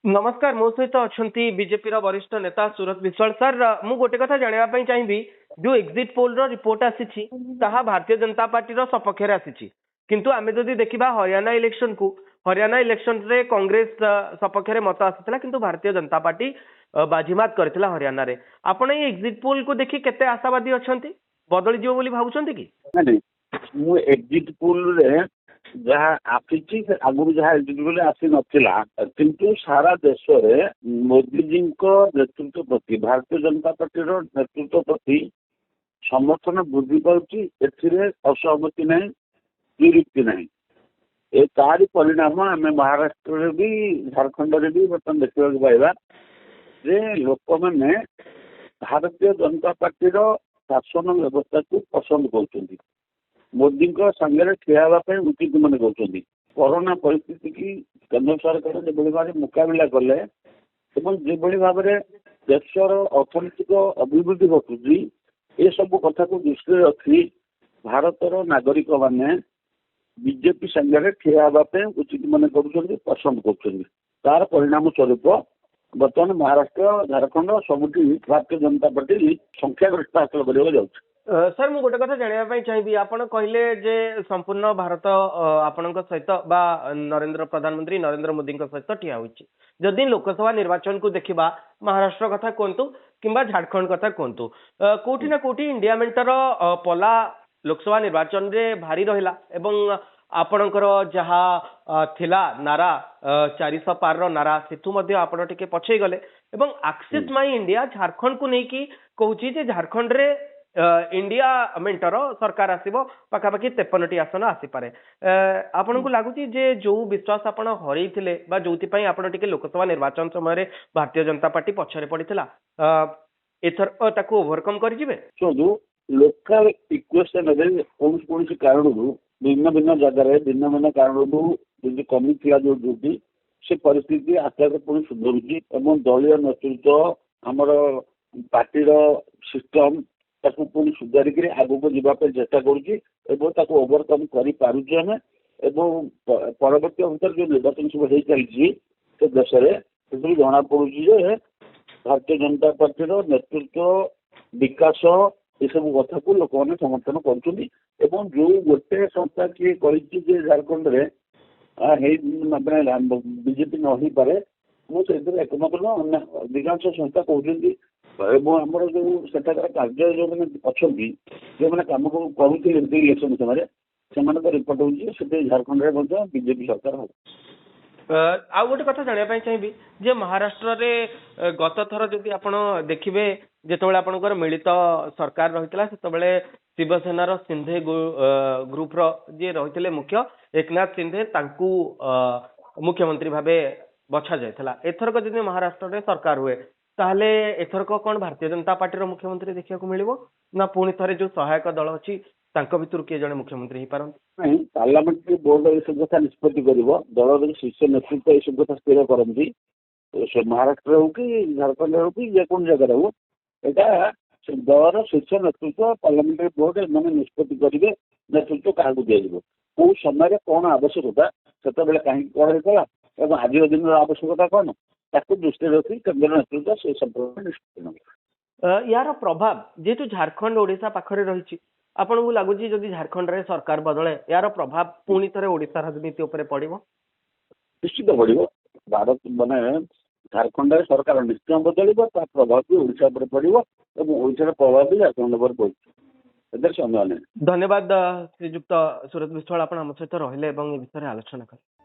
नमस्कार मो सहित अच्छा बीजेपी वरिष्ठ नेता सूरत विश्वाल सर मु गोटे कथा जानापी चाहिए जो एग्जिट पोल रिपोर्ट आसी भारतीय जनता पार्टी सपक्ष आसी किंतु आमे जदि देखा हरियाणा इलेक्शन को हरियाणा इलेक्शन रे कांग्रेस सपक्ष मत आसाला किंतु भारतीय जनता पार्टी बाजीमात करथिला हरियाणा रे आपण ये एग्जिट पोल को देखि केते आशावादी अछंती बदली जीव बोली भाबुछंती कि नहीं मु एग्जिट पोल रे जहाँ आसी आगुरी जहाँ एग्जिट पोल आसी नथिला किंतु सारा देश रे मोदी जी नेतृत्व प्रति भारतीय जनता पार्टी नेतृत्व प्रति समर्थन वृद्धि पाउछि एथिरे असहमति नहीं विरुक्ति नहीं ए तारी परिणाम आम महाराष्ट्र रे भी झारखंड रे भी बर्तमान देखा पाइबा जे लोक मैंने भारतीय जनता पार्टी शासन व्यवस्था को पसंद कर मोदी सागर ठिया उचित मन कर कोरोना परिस्थिति की केंद्र सरकार जो भाव मुकाबला कले जो भाव में देशर अर्थनैतिक अभिवृद्धि घटुची ये सब कथा को दृष्टि रखी भारतर नागरिक माने बीजेपी सागर ठिया उचित मन कर पसंद कर परिणाम स्वरूप बर्तमान महाराष्ट्र झारखंड सबुठी भारतीय जनता पार्टी संख्यागरिष्ठता हासिल करने जाऊँ। सर मु गोटे कथा जानापी चाहिए आपण कहले जे संपूर्ण भारत आपण सहित बा नरेंद्र प्रधानमंत्री नरेंद्र मोदी सहित ठिया होइछि जदि लोकसभा निर्वाचन को देखिबा महाराष्ट्र कथा कहतु किंबा झारखंड कथा कहतु कोठी ना कोठी इंडिया मेंटर पला लोकसभा निर्वाचन रे भारी रहिला एवं आपणकर जहा थिला नारा 400 पार रो नारा सेतु मध्ये आपण टिके पछै गले एवं एक्सेस माई इंडिया झारखंड को नेकी कहूची जे झारखंड रे इंडिया मेंटर सरकार आसीबो पाखापाखि 53टी आसन आसी पारे आपन को लागुची जे जो विश्वास आपण हरैथिले बा जोति पई आपण टिके लोकसभा निर्वाचन समय रे भारतीय जनता पार्टी पछरे पड़िथिला एथर ताको ओवरकम करि जिवे जो लोकल इक्वेशन रे कौन कारण भिन्न भिन्न जगह भिन्न भिन्न कारण कमी थी जो ड्यूटी से परिस्थिति आस्ते आस्ते पुणी सुधरुची दलीय नेतृत्व आमर पार्टी सिस्टम ताकू पुणी सुधारिक आगक जावाई चेष्टा करुँच ओवरकम करें परवर्ती अंतर जो निर्वाचन सब हो चली देश में जना पड़े भारतीय जनता पार्टी नेतृत्व विकास ये सब कथा को लोक मैंने समर्थन कर जो गोटे संस्था किए कर झारखंड में बीजेपी न हो पारे मुझे एकमत न अधिकांश संस्था कहते आमर जो सेठाकर कार्य जो मैंने अच्छा जो मैंने कम करुले इलेक्शन समय से रिपोर्ट होती झारखंड में बीजेपी सरकार हो आ गोटे कथा जानापी चाहिए जे महाराष्ट्र रे गत थर जदि आपण देखिबे जेतेबेले आपनकर मिलित सरकार रहितला सेतेबेले शिवसेनार सिंधे ग्रुप रो जे रहितले मुख्य एकनाथ सिंधे तांकू मुख्यमंत्री भाबे बछा जायथला एथरक जदि महाराष्ट्र रे सरकार हुए ताहले एथरक कोन भारतीय जनता पार्टी रो मुख्यमंत्री देखिया को मिलिबो ना पुणी थरे जो सहायक दल अछि तांको भितर किए जने मुख्यमंत्री ही पारंती नहीं पार्लियामेंट बोर्ड ये सब कथा निष्पत्ति कर दल शीर्ष नेतृत्व ये सब कथा स्थिर करती महाराष्ट्र हो कि झारखंड हो कि जेको जगह हो यहाँ दलर शीर्ष नेतृत्व पार्लियामेंटारी बोर्ड मैंने निष्पत्ति करेंगे नेतृत्व क्या दिज्व कौ समय कौन आवश्यकता से कहीं कौन होता है आज दिन आवश्यकता कौन ताकू दृष्टि रखी केंद्र नेतृत्व से संपर्क निष्पत्ति यार प्रभाव जेहेतु झारखंड ओडिशा पाखरे रही आपन को लगुच जदि झारखंड रे सरकार बदले यार प्रभाव पुणी थे ओडिशा राजनीति उपर पड़ो निश्चित पड़ो भारत माने झारखंड सरकार निश्चय बदल प्रभाव भी ओडिशा पर पड़ो ओडिशा प्रभाव भी झारखंड पर पड़े संदेह नहीं। धन्यवाद श्रीजुक्त सूरत विश्वाल आप सहित रहिले विषय आलोचना कले।